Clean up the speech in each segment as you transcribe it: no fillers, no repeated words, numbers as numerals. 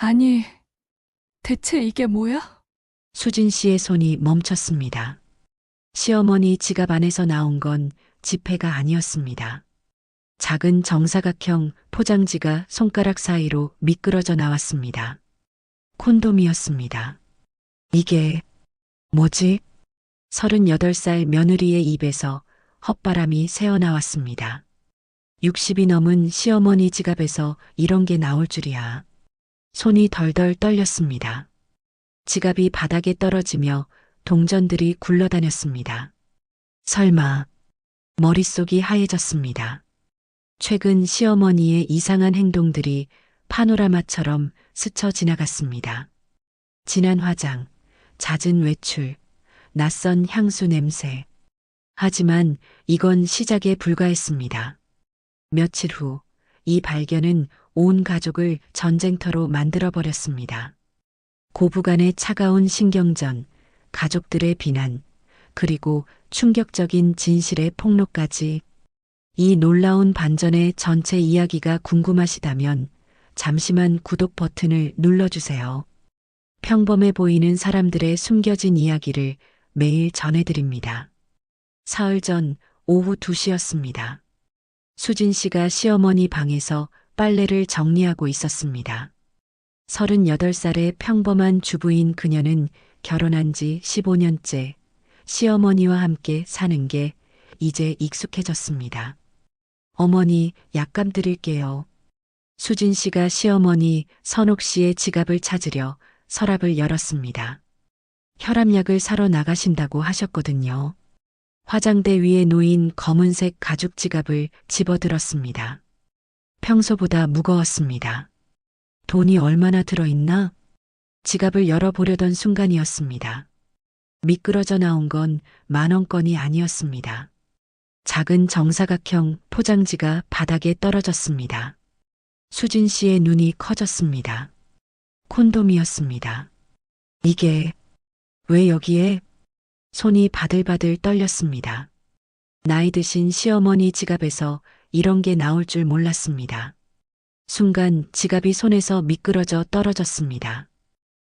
아니, 대체 이게 뭐야? 수진 씨의 손이 멈췄습니다. 시어머니 지갑 안에서 나온 건 지폐가 아니었습니다. 작은 정사각형 포장지가 손가락 사이로 미끄러져 나왔습니다. 콘돔이었습니다. 이게 뭐지? 38살 며느리의 입에서 헛바람이 새어나왔습니다. 60이 넘은 시어머니 지갑에서 이런 게 나올 줄이야. 손이 덜덜 떨렸습니다. 지갑이 바닥에 떨어지며 동전들이 굴러다녔습니다. 설마 머릿속이 하얘졌습니다. 최근 시어머니의 이상한 행동들이 파노라마처럼 스쳐 지나갔습니다. 진한 화장, 잦은 외출, 낯선 향수 냄새. 하지만 이건 시작에 불과했습니다. 며칠 후 이 발견은 온 가족을 전쟁터로 만들어버렸습니다. 고부간의 차가운 신경전, 가족들의 비난, 그리고 충격적인 진실의 폭로까지. 이 놀라운 반전의 전체 이야기가 궁금하시다면 잠시만 구독 버튼을 눌러주세요. 평범해 보이는 사람들의 숨겨진 이야기를 매일 전해드립니다. 사흘 전 오후 2시였습니다. 수진 씨가 시어머니 방에서 빨래를 정리하고 있었습니다. 38살의 평범한 주부인 그녀는 결혼한 지 15년째 시어머니와 함께 사는 게 이제 익숙해졌습니다. 어머니, 약감 드릴게요. 수진 씨가 시어머니 선옥 씨의 지갑을 찾으려 서랍을 열었습니다. 혈압약을 사러 나가신다고 하셨거든요. 화장대 위에 놓인 검은색 가죽 지갑을 집어들었습니다. 평소보다 무거웠습니다. 돈이 얼마나 들어있나? 지갑을 열어보려던 순간이었습니다. 미끄러져 나온 건 10,000원권이 아니었습니다. 작은 정사각형 포장지가 바닥에 떨어졌습니다. 수진 씨의 눈이 커졌습니다. 콘돔이었습니다. 이게 왜 여기에? 손이 바들바들 떨렸습니다. 나이 드신 시어머니 지갑에서 이런 게 나올 줄 몰랐습니다. 순간 지갑이 손에서 미끄러져 떨어졌습니다.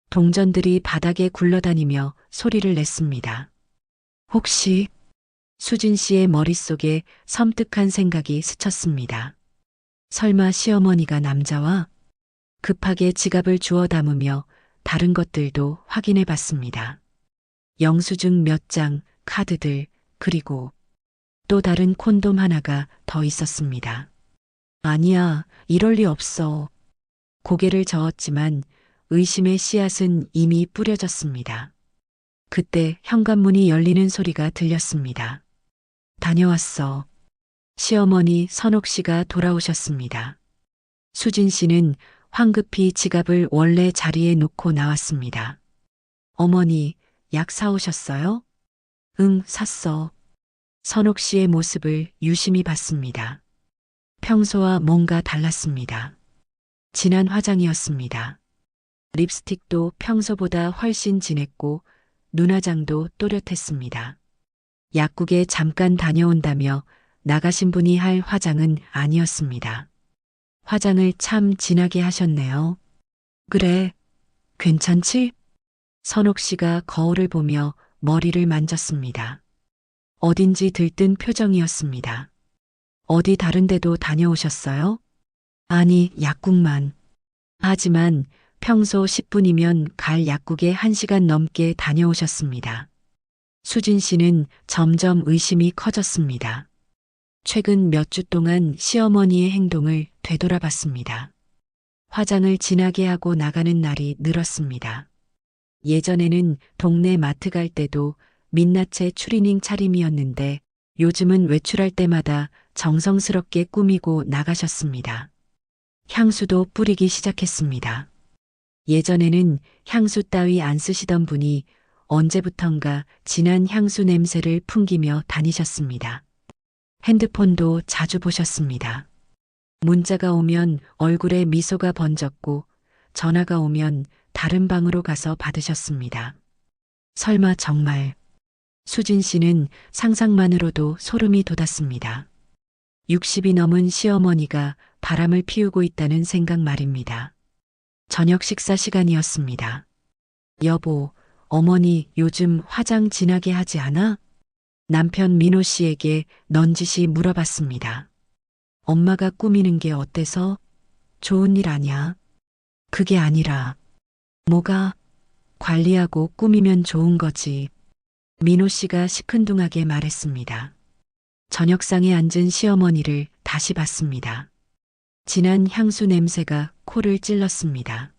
동전들이 바닥에 굴러다니며 소리를 냈습니다. 혹시 수진 씨의 머릿속에 섬뜩한 생각이 스쳤습니다. 설마 시어머니가 남자와? 급하게 지갑을 주워 담으며 다른 것들도 확인해 봤습니다. 영수증 몇 장, 카드들, 그리고 또 다른 콘돔 하나가 더 있었습니다. 아니야, 이럴 리 없어. 고개를 저었지만 의심의 씨앗은 이미 뿌려졌습니다. 그때 현관문이 열리는 소리가 들렸습니다. 다녀왔어. 시어머니 선옥 씨가 돌아오셨습니다. 수진 씨는 황급히 지갑을 원래 자리에 놓고 나왔습니다. 어머니, 약 사오셨어요? 응, 샀어. 선옥 씨의 모습을 유심히 봤습니다. 평소와 뭔가 달랐습니다. 진한 화장이었습니다. 립스틱도 평소보다 훨씬 진했고 눈화장도 또렷했습니다. 약국에 잠깐 다녀온다며 나가신 분이 할 화장은 아니었습니다. 화장을 참 진하게 하셨네요. 그래, 괜찮지? 선옥 씨가 거울을 보며 머리를 만졌습니다. 어딘지 들뜬 표정이었습니다. 어디 다른 데도 다녀오셨어요? 아니, 약국만. 하지만 평소 10분이면 갈 약국에 1시간 넘게 다녀오셨습니다. 수진 씨는 점점 의심이 커졌습니다. 최근 몇 주 동안 시어머니의 행동을 되돌아봤습니다. 화장을 진하게 하고 나가는 날이 늘었습니다. 예전에는 동네 마트 갈 때도 민낯의 추리닝 차림이었는데 요즘은 외출할 때마다 정성스럽게 꾸미고 나가셨습니다. 향수도 뿌리기 시작했습니다. 예전에는 향수 따위 안 쓰시던 분이 언제부턴가 진한 향수 냄새를 풍기며 다니셨습니다. 핸드폰도 자주 보셨습니다. 문자가 오면 얼굴에 미소가 번졌고 전화가 오면 다른 방으로 가서 받으셨습니다. 설마 정말 수진 씨는 상상만으로도 소름이 돋았습니다. 60이 넘은 시어머니가 바람을 피우고 있다는 생각 말입니다. 저녁 식사 시간이었습니다. 여보, 어머니 요즘 화장 진하게 하지 않아? 남편 민호 씨에게 넌지시 물어봤습니다. 엄마가 꾸미는 게 어때서? 좋은 일 아냐? 그게 아니라, 뭐가? 관리하고 꾸미면 좋은 거지. 민호 씨가 시큰둥하게 말했습니다. 저녁상에 앉은 시어머니를 다시 봤습니다. 진한 향수 냄새가 코를 찔렀습니다.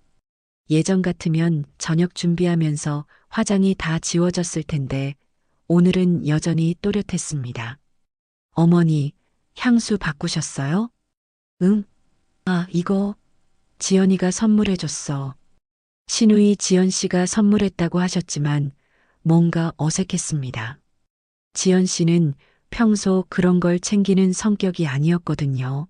예전 같으면 저녁 준비하면서 화장이 다 지워졌을 텐데 오늘은 여전히 또렷했습니다. 어머니, 향수 바꾸셨어요? 응? 아, 이거 지연이가 선물해줬어. 시누이 지연 씨가 선물했다고 하셨지만 뭔가 어색했습니다. 지연 씨는 평소 그런 걸 챙기는 성격이 아니었거든요.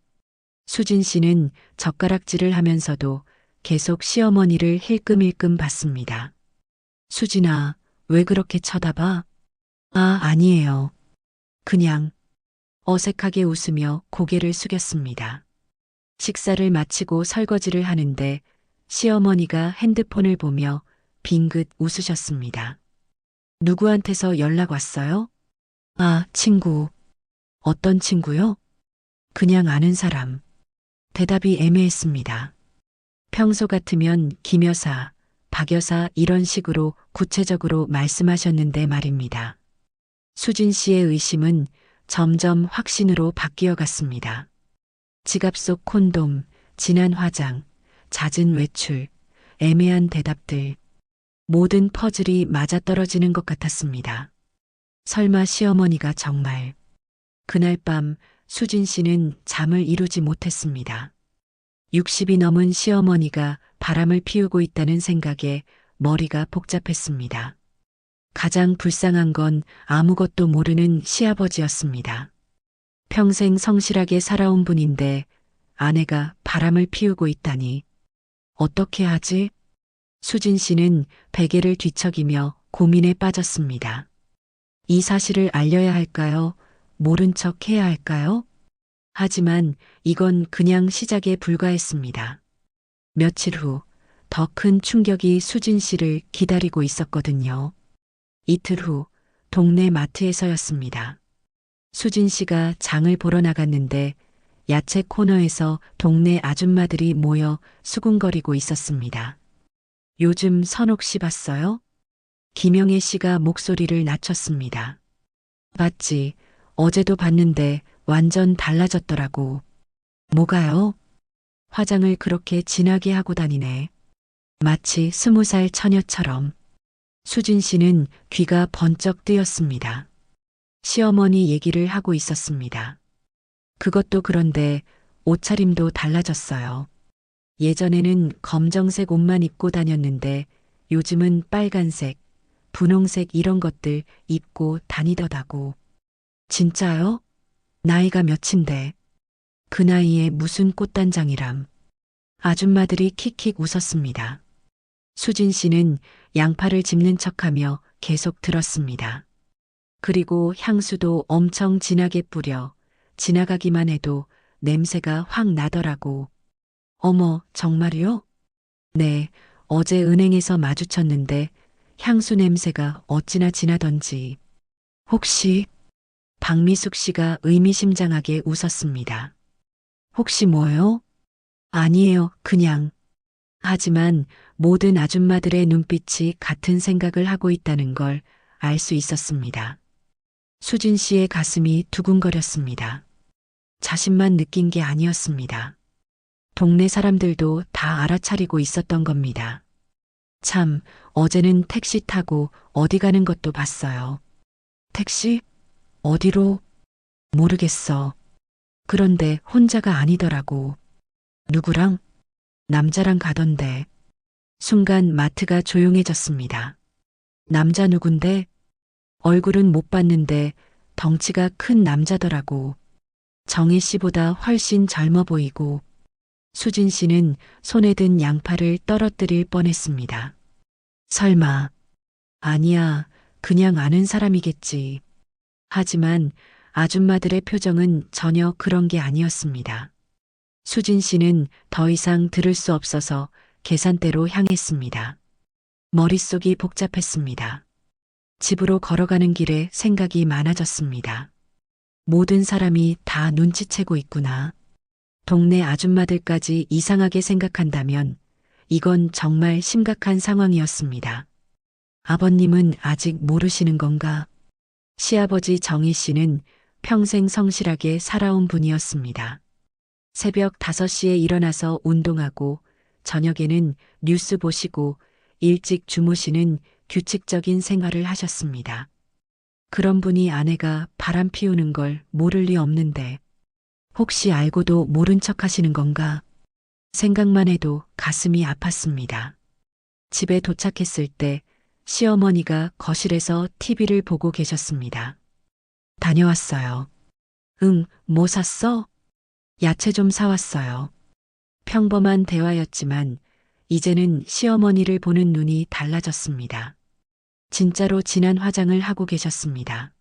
수진 씨는 젓가락질을 하면서도 계속 시어머니를 힐끔힐끔 봤습니다. 수진아, 왜 그렇게 쳐다봐? 아, 아니에요. 그냥 어색하게 웃으며 고개를 숙였습니다. 식사를 마치고 설거지를 하는데 시어머니가 핸드폰을 보며 빙긋 웃으셨습니다. 누구한테서 연락 왔어요? 아, 친구. 어떤 친구요? 그냥 아는 사람. 대답이 애매했습니다. 평소 같으면 김 여사, 박 여사 이런 식으로 구체적으로 말씀하셨는데 말입니다. 수진 씨의 의심은 점점 확신으로 바뀌어 갔습니다. 지갑 속 콘돔, 진한 화장, 잦은 외출, 애매한 대답들. 모든 퍼즐이 맞아떨어지는 것 같았습니다. 설마 시어머니가 정말. 그날 밤 수진 씨는 잠을 이루지 못했습니다. 60이 넘은 시어머니가 바람을 피우고 있다는 생각에 머리가 복잡했습니다. 가장 불쌍한 건 아무것도 모르는 시아버지였습니다. 평생 성실하게 살아온 분인데 아내가 바람을 피우고 있다니. 어떻게 하지? 수진 씨는 베개를 뒤척이며 고민에 빠졌습니다. 이 사실을 알려야 할까요? 모른 척 해야 할까요? 하지만 이건 그냥 시작에 불과했습니다. 며칠 후 더 큰 충격이 수진 씨를 기다리고 있었거든요. 이틀 후 동네 마트에서였습니다. 수진 씨가 장을 보러 나갔는데 야채 코너에서 동네 아줌마들이 모여 수군거리고 있었습니다. 요즘 선옥 씨 봤어요? 김영애 씨가 목소리를 낮췄습니다. 봤지. 어제도 봤는데 완전 달라졌더라고. 뭐가요? 화장을 그렇게 진하게 하고 다니네. 마치 20살 처녀처럼. 수진 씨는 귀가 번쩍 뜨였습니다. 시어머니 얘기를 하고 있었습니다. 그것도 그런데 옷차림도 달라졌어요. 예전에는 검정색 옷만 입고 다녔는데 요즘은 빨간색, 분홍색 이런 것들 입고 다니더라고. 진짜요? 나이가 몇인데. 그 나이에 무슨 꽃단장이람. 아줌마들이 킥킥 웃었습니다. 수진 씨는 양팔을 짚는 척하며 계속 들었습니다. 그리고 향수도 엄청 진하게 뿌려 지나가기만 해도 냄새가 확 나더라고. 어머, 정말요? 네, 어제 은행에서 마주쳤는데 향수 냄새가 어찌나 진하던지. 혹시 박미숙 씨가 의미심장하게 웃었습니다. 혹시 뭐요? 아니에요, 그냥. 하지만 모든 아줌마들의 눈빛이 같은 생각을 하고 있다는 걸 알 수 있었습니다. 수진 씨의 가슴이 두근거렸습니다. 자신만 느낀 게 아니었습니다. 동네 사람들도 다 알아차리고 있었던 겁니다. 참, 어제는 택시 타고 어디 가는 것도 봤어요. 택시? 어디로? 모르겠어. 그런데 혼자가 아니더라고. 누구랑? 남자랑 가던데. 순간 마트가 조용해졌습니다. 남자 누군데? 얼굴은 못 봤는데 덩치가 큰 남자더라고. 정혜 씨보다 훨씬 젊어 보이고 수진 씨는 손에 든 양팔을 떨어뜨릴 뻔했습니다. 설마. 아니야, 그냥 아는 사람이겠지. 하지만 아줌마들의 표정은 전혀 그런 게 아니었습니다. 수진 씨는 더 이상 들을 수 없어서 계산대로 향했습니다. 머릿속이 복잡했습니다. 집으로 걸어가는 길에 생각이 많아졌습니다. 모든 사람이 다 눈치채고 있구나. 동네 아줌마들까지 이상하게 생각한다면 이건 정말 심각한 상황이었습니다. 아버님은 아직 모르시는 건가? 시아버지 정희 씨는 평생 성실하게 살아온 분이었습니다. 새벽 5시에 일어나서 운동하고 저녁에는 뉴스 보시고 일찍 주무시는 규칙적인 생활을 하셨습니다. 그런 분이 아내가 바람 피우는 걸 모를 리 없는데 혹시 알고도 모른 척 하시는 건가? 생각만 해도 가슴이 아팠습니다. 집에 도착했을 때 시어머니가 거실에서 TV를 보고 계셨습니다. 다녀왔어요. 응, 뭐 샀어? 야채 좀 사왔어요. 평범한 대화였지만 이제는 시어머니를 보는 눈이 달라졌습니다. 진짜로 진한 화장을 하고 계셨습니다.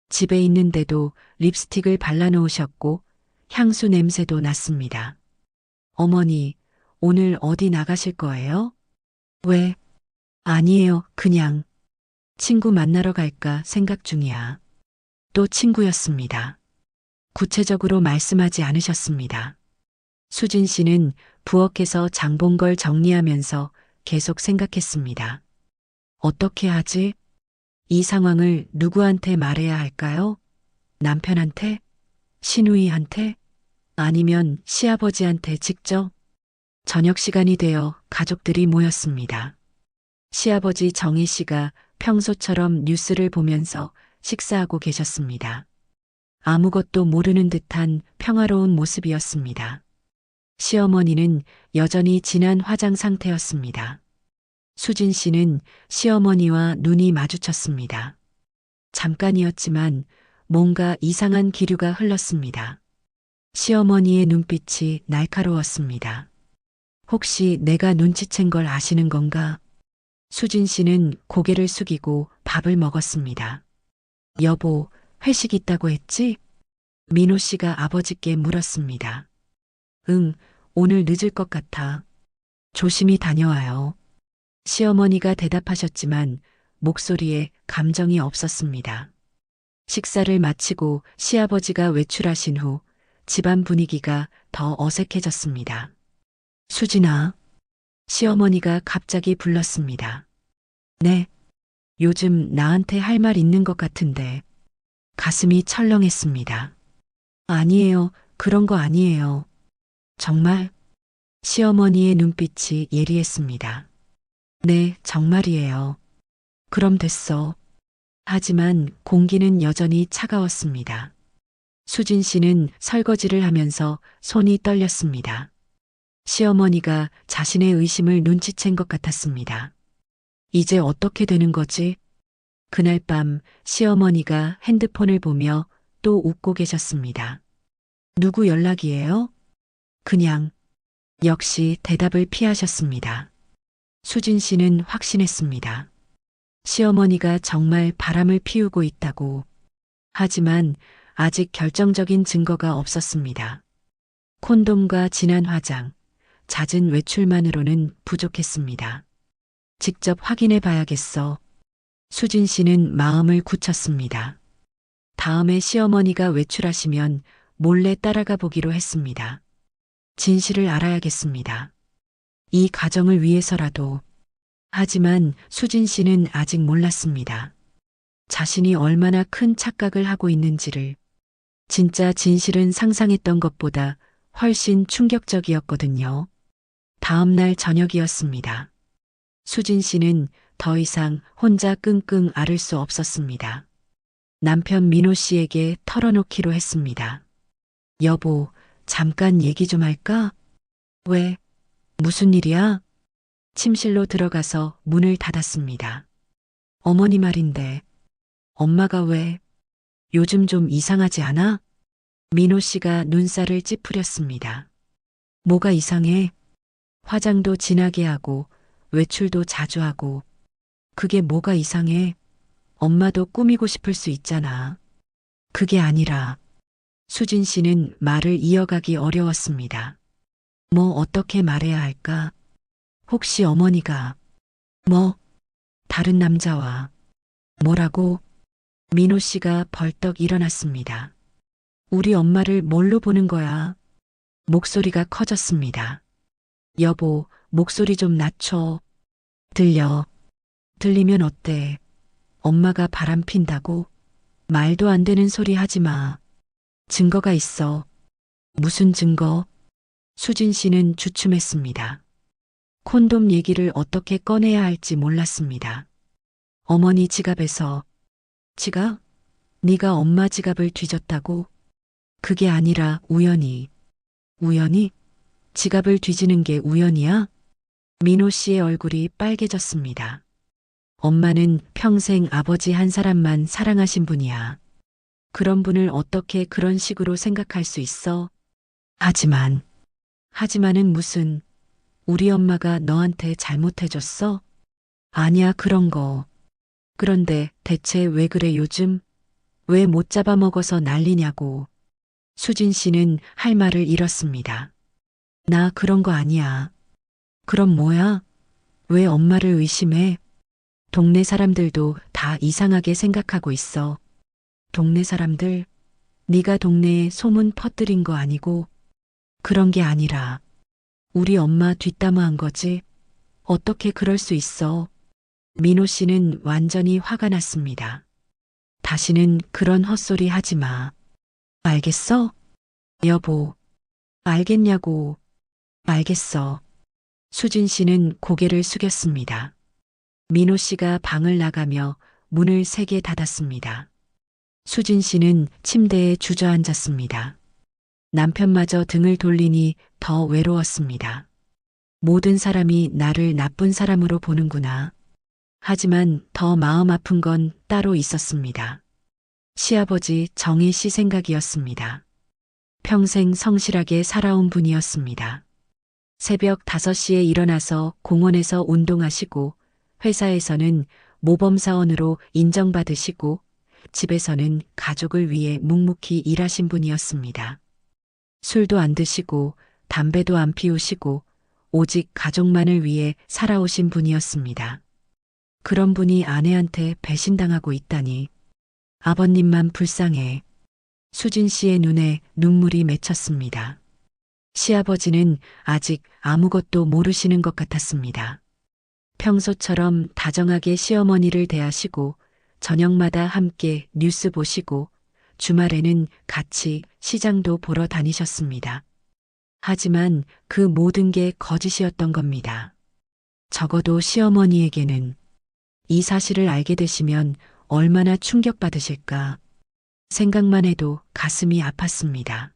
집에 있는데도 립스틱을 발라놓으셨고 향수 냄새도 났습니다. 어머니, 오늘 어디 나가실 거예요? 왜? 아니에요, 그냥. 친구 만나러 갈까 생각 중이야. 또 친구였습니다. 구체적으로 말씀하지 않으셨습니다. 수진 씨는 부엌에서 장본 걸 정리하면서 계속 생각했습니다. 어떻게 하지? 이 상황을 누구한테 말해야 할까요? 남편한테? 시누이한테? 아니면 시아버지한테 직접? 저녁 시간이 되어 가족들이 모였습니다. 시아버지 정희 씨가 평소처럼 뉴스를 보면서 식사하고 계셨습니다. 아무것도 모르는 듯한 평화로운 모습이었습니다. 시어머니는 여전히 진한 화장 상태였습니다. 수진 씨는 시어머니와 눈이 마주쳤습니다. 잠깐이었지만 뭔가 이상한 기류가 흘렀습니다. 시어머니의 눈빛이 날카로웠습니다. 혹시 내가 눈치챈 걸 아시는 건가? 수진 씨는 고개를 숙이고 밥을 먹었습니다. 여보, 회식 있다고 했지? 민호 씨가 아버지께 물었습니다. 응, 오늘 늦을 것 같아. 조심히 다녀와요. 시어머니가 대답하셨지만 목소리에 감정이 없었습니다. 식사를 마치고 시아버지가 외출하신 후 집안 분위기가 더 어색해졌습니다. 수진아, 시어머니가 갑자기 불렀습니다. 네, 요즘 나한테 할 말 있는 것 같은데 가슴이 철렁했습니다. 아니에요, 그런 거 아니에요. 정말? 시어머니의 눈빛이 예리했습니다. 네, 정말이에요. 그럼 됐어. 하지만 공기는 여전히 차가웠습니다. 수진 씨는 설거지를 하면서 손이 떨렸습니다. 시어머니가 자신의 의심을 눈치챈 것 같았습니다. 이제 어떻게 되는 거지? 그날 밤 시어머니가 핸드폰을 보며 또 웃고 계셨습니다. 누구 연락이에요? 그냥. 역시 대답을 피하셨습니다. 수진 씨는 확신했습니다. 시어머니가 정말 바람을 피우고 있다고. 하지만 아직 결정적인 증거가 없었습니다. 콘돔과 진한 화장, 잦은 외출만으로는 부족했습니다. 직접 확인해 봐야겠어. 수진 씨는 마음을 굳혔습니다. 다음에 시어머니가 외출하시면 몰래 따라가 보기로 했습니다. 진실을 알아야겠습니다. 이 가정을 위해서라도. 하지만 수진 씨는 아직 몰랐습니다. 자신이 얼마나 큰 착각을 하고 있는지를. 진짜 진실은 상상했던 것보다 훨씬 충격적이었거든요. 다음 날 저녁이었습니다. 수진 씨는 더 이상 혼자 끙끙 앓을 수 없었습니다. 남편 민호 씨에게 털어놓기로 했습니다. 여보, 잠깐 얘기 좀 할까? 왜? 무슨 일이야? 침실로 들어가서 문을 닫았습니다. 어머니 말인데, 엄마가 왜? 요즘 좀 이상하지 않아? 민호 씨가 눈살을 찌푸렸습니다. 뭐가 이상해? 화장도 진하게 하고, 외출도 자주 하고, 그게 뭐가 이상해? 엄마도 꾸미고 싶을 수 있잖아. 그게 아니라, 수진 씨는 말을 이어가기 어려웠습니다. 뭐 어떻게 말해야 할까? 혹시 어머니가 뭐 다른 남자와 뭐라고? 민호 씨가 벌떡 일어났습니다. 우리 엄마를 뭘로 보는 거야? 목소리가 커졌습니다. 여보, 목소리 좀 낮춰. 들리면 어때? 엄마가 바람 핀다고? 말도 안 되는 소리 하지 마. 증거가 있어. 무슨 증거? 수진 씨는 주춤했습니다. 콘돔 얘기를 어떻게 꺼내야 할지 몰랐습니다. 어머니 지갑에서 지갑? 네가 엄마 지갑을 뒤졌다고? 그게 아니라 우연히. 우연히? 지갑을 뒤지는 게 우연이야? 민호 씨의 얼굴이 빨개졌습니다. 엄마는 평생 아버지 한 사람만 사랑하신 분이야. 그런 분을 어떻게 그런 식으로 생각할 수 있어? 하지만은 무슨, 우리 엄마가 너한테 잘못해줬어? 아니야, 그런 거. 그런데 대체 왜 그래 요즘? 왜 못 잡아먹어서 난리냐고. 수진 씨는 할 말을 잃었습니다. 나 그런 거 아니야. 그럼 뭐야? 왜 엄마를 의심해? 동네 사람들도 다 이상하게 생각하고 있어. 동네 사람들? 네가 동네에 소문 퍼뜨린 거 아니고? 그런 게 아니라 우리 엄마 뒷담화한 거지? 어떻게 그럴 수 있어? 민호 씨는 완전히 화가 났습니다. 다시는 그런 헛소리 하지 마. 알겠어? 여보, 알겠냐고. 알겠어. 수진 씨는 고개를 숙였습니다. 민호 씨가 방을 나가며 문을 세게 닫았습니다. 수진 씨는 침대에 주저앉았습니다. 남편마저 등을 돌리니 더 외로웠습니다. 모든 사람이 나를 나쁜 사람으로 보는구나. 하지만 더 마음 아픈 건 따로 있었습니다. 시아버지 정희 씨 생각이었습니다. 평생 성실하게 살아온 분이었습니다. 새벽 5시에 일어나서 공원에서 운동하시고 회사에서는 모범사원으로 인정받으시고 집에서는 가족을 위해 묵묵히 일하신 분이었습니다. 술도 안 드시고 담배도 안 피우시고 오직 가족만을 위해 살아오신 분이었습니다. 그런 분이 아내한테 배신당하고 있다니. 아버님만 불쌍해. 수진 씨의 눈에 눈물이 맺혔습니다. 시아버지는 아직 아무것도 모르시는 것 같았습니다. 평소처럼 다정하게 시어머니를 대하시고 저녁마다 함께 뉴스 보시고 주말에는 같이 시장도 보러 다니셨습니다. 하지만 그 모든 게 거짓이었던 겁니다. 적어도 시어머니에게는 이 사실을 알게 되시면 얼마나 충격받으실까 생각만 해도 가슴이 아팠습니다.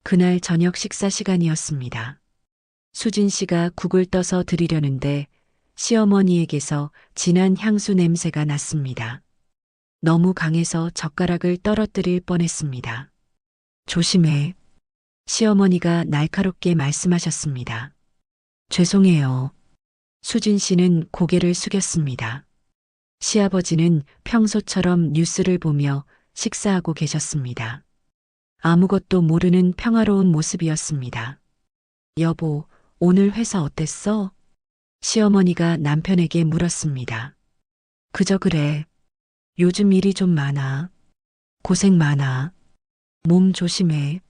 그날 저녁 식사 시간이었습니다. 수진 씨가 국을 떠서 드리려는데 시어머니에게서 진한 향수 냄새가 났습니다. 너무 강해서 젓가락을 떨어뜨릴 뻔했습니다. 조심해. 시어머니가 날카롭게 말씀하셨습니다. 죄송해요. 수진 씨는 고개를 숙였습니다. 시아버지는 평소처럼 뉴스를 보며 식사하고 계셨습니다. 아무것도 모르는 평화로운 모습이었습니다. 여보, 오늘 회사 어땠어? 시어머니가 남편에게 물었습니다. 그저 그래. 요즘 일이 좀 많아. 고생 많아. 몸 조심해.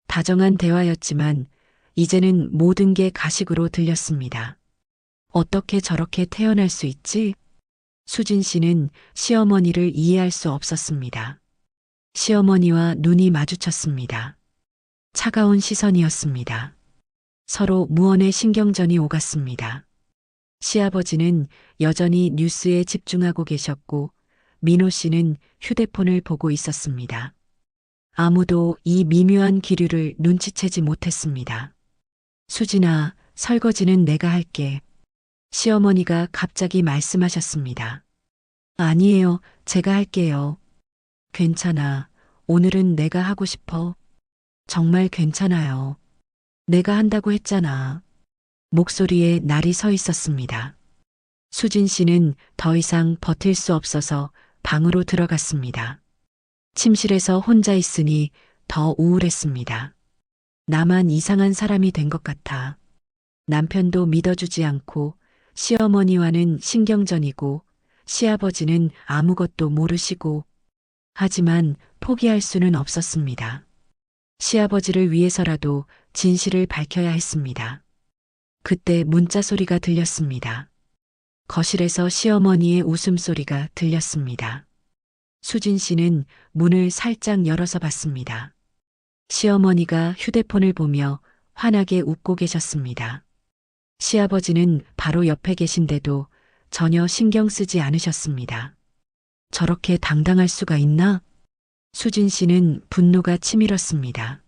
다정한 대화였지만 이제는 모든 게 가식으로 들렸습니다. 어떻게 저렇게 태어날 수 있지? 수진 씨는 시어머니를 이해할 수 없었습니다. 시어머니와 눈이 마주쳤습니다. 차가운 시선이었습니다. 서로 무언의 신경전이 오갔습니다. 시아버지는 여전히 뉴스에 집중하고 계셨고 민호 씨는 휴대폰을 보고 있었습니다. 아무도 이 미묘한 기류를 눈치채지 못했습니다. 수진아, 설거지는 내가 할게. 시어머니가 갑자기 말씀하셨습니다. 아니에요, 제가 할게요. 괜찮아. 오늘은 내가 하고 싶어. 정말 괜찮아요. 내가 한다고 했잖아. 목소리에 날이 서 있었습니다. 수진 씨는 더 이상 버틸 수 없어서 방으로 들어갔습니다. 침실에서 혼자 있으니 더 우울했습니다. 나만 이상한 사람이 된 것 같아. 남편도 믿어주지 않고 시어머니와는 신경전이고 시아버지는 아무것도 모르시고 하지만 포기할 수는 없었습니다. 시아버지를 위해서라도 진실을 밝혀야 했습니다. 그때 문자 소리가 들렸습니다. 거실에서 시어머니의 웃음소리가 들렸습니다. 수진 씨는 문을 살짝 열어서 봤습니다. 시어머니가 휴대폰을 보며 환하게 웃고 계셨습니다. 시아버지는 바로 옆에 계신데도 전혀 신경 쓰지 않으셨습니다. 저렇게 당당할 수가 있나? 수진 씨는 분노가 치밀었습니다.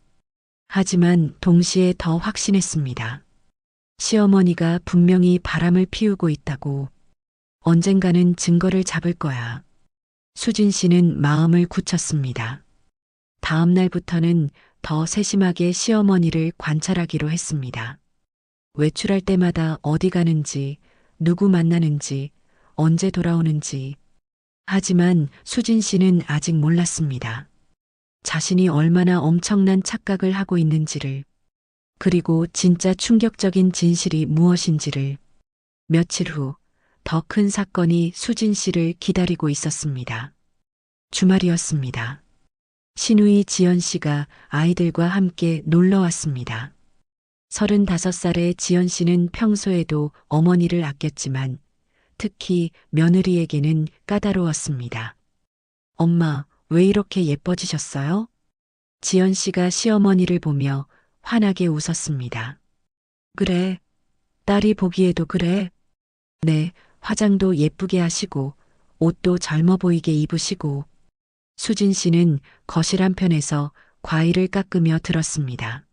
하지만 동시에 더 확신했습니다. 시어머니가 분명히 바람을 피우고 있다고. 언젠가는 증거를 잡을 거야. 수진 씨는 마음을 굳혔습니다. 다음 날부터는 더 세심하게 시어머니를 관찰하기로 했습니다. 외출할 때마다 어디 가는지, 누구 만나는지, 언제 돌아오는지. 하지만 수진 씨는 아직 몰랐습니다. 자신이 얼마나 엄청난 착각을 하고 있는지를, 그리고 진짜 충격적인 진실이 무엇인지를. 며칠 후, 더 큰 사건이 수진 씨를 기다리고 있었습니다. 주말이었습니다. 시누이 지연 씨가 아이들과 함께 놀러 왔습니다. 35살의 지연 씨는 평소에도 어머니를 아꼈지만 특히 며느리에게는 까다로웠습니다. 엄마, 왜 이렇게 예뻐지셨어요? 지연 씨가 시어머니를 보며 환하게 웃었습니다. 그래, 딸이 보기에도 그래. 네, 화장도 예쁘게 하시고 옷도 젊어 보이게 입으시고. 수진 씨는 거실 한편에서 과일을 깎으며 들었습니다.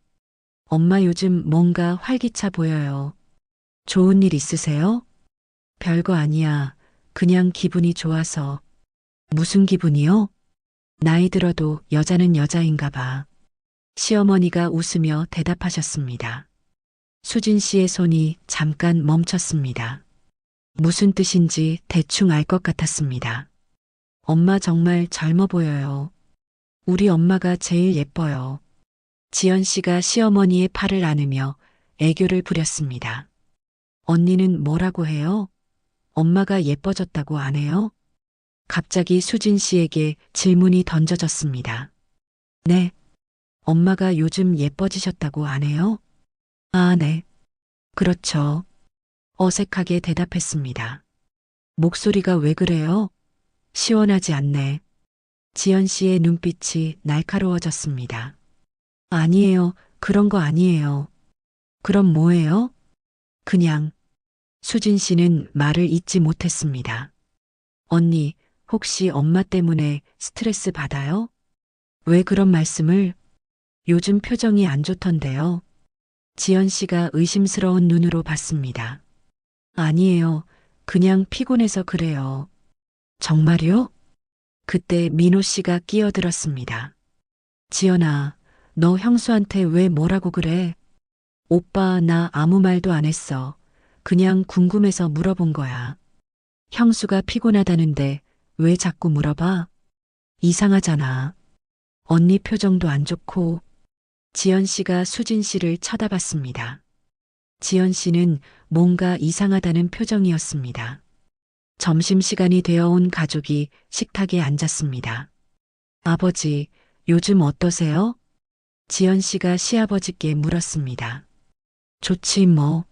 엄마 요즘 뭔가 활기차 보여요. 좋은 일 있으세요? 별거 아니야. 그냥 기분이 좋아서. 무슨 기분이요? 나이 들어도 여자는 여자인가 봐. 시어머니가 웃으며 대답하셨습니다. 수진 씨의 손이 잠깐 멈췄습니다. 무슨 뜻인지 대충 알 것 같았습니다. 엄마 정말 젊어 보여요. 우리 엄마가 제일 예뻐요. 지연 씨가 시어머니의 팔을 안으며 애교를 부렸습니다. 언니는 뭐라고 해요? 엄마가 예뻐졌다고 안 해요? 갑자기 수진 씨에게 질문이 던져졌습니다. 네. 엄마가 요즘 예뻐지셨다고 안 해요? 아, 네. 그렇죠. 어색하게 대답했습니다. 목소리가 왜 그래요? 시원하지 않네. 지연 씨의 눈빛이 날카로워졌습니다. 아니에요. 그런 거 아니에요. 그럼 뭐예요? 그냥. 수진 씨는 말을 잇지 못했습니다. 언니, 혹시 엄마 때문에 스트레스 받아요? 왜 그런 말씀을? 요즘 표정이 안 좋던데요. 지연 씨가 의심스러운 눈으로 봤습니다. 아니에요. 그냥 피곤해서 그래요. 정말요? 그때 민호 씨가 끼어들었습니다. 지연아, 너 형수한테 왜 뭐라고 그래? 오빠, 나 아무 말도 안 했어. 그냥 궁금해서 물어본 거야. 형수가 피곤하다는데 왜 자꾸 물어봐? 이상하잖아. 언니 표정도 안 좋고. 지연 씨가 수진 씨를 쳐다봤습니다. 지연 씨는 뭔가 이상하다는 표정이었습니다. 점심시간이 되어 온 가족이 식탁에 앉았습니다. 아버지, 요즘 어떠세요? 지연 씨가 시아버지께 물었습니다. 좋지 뭐.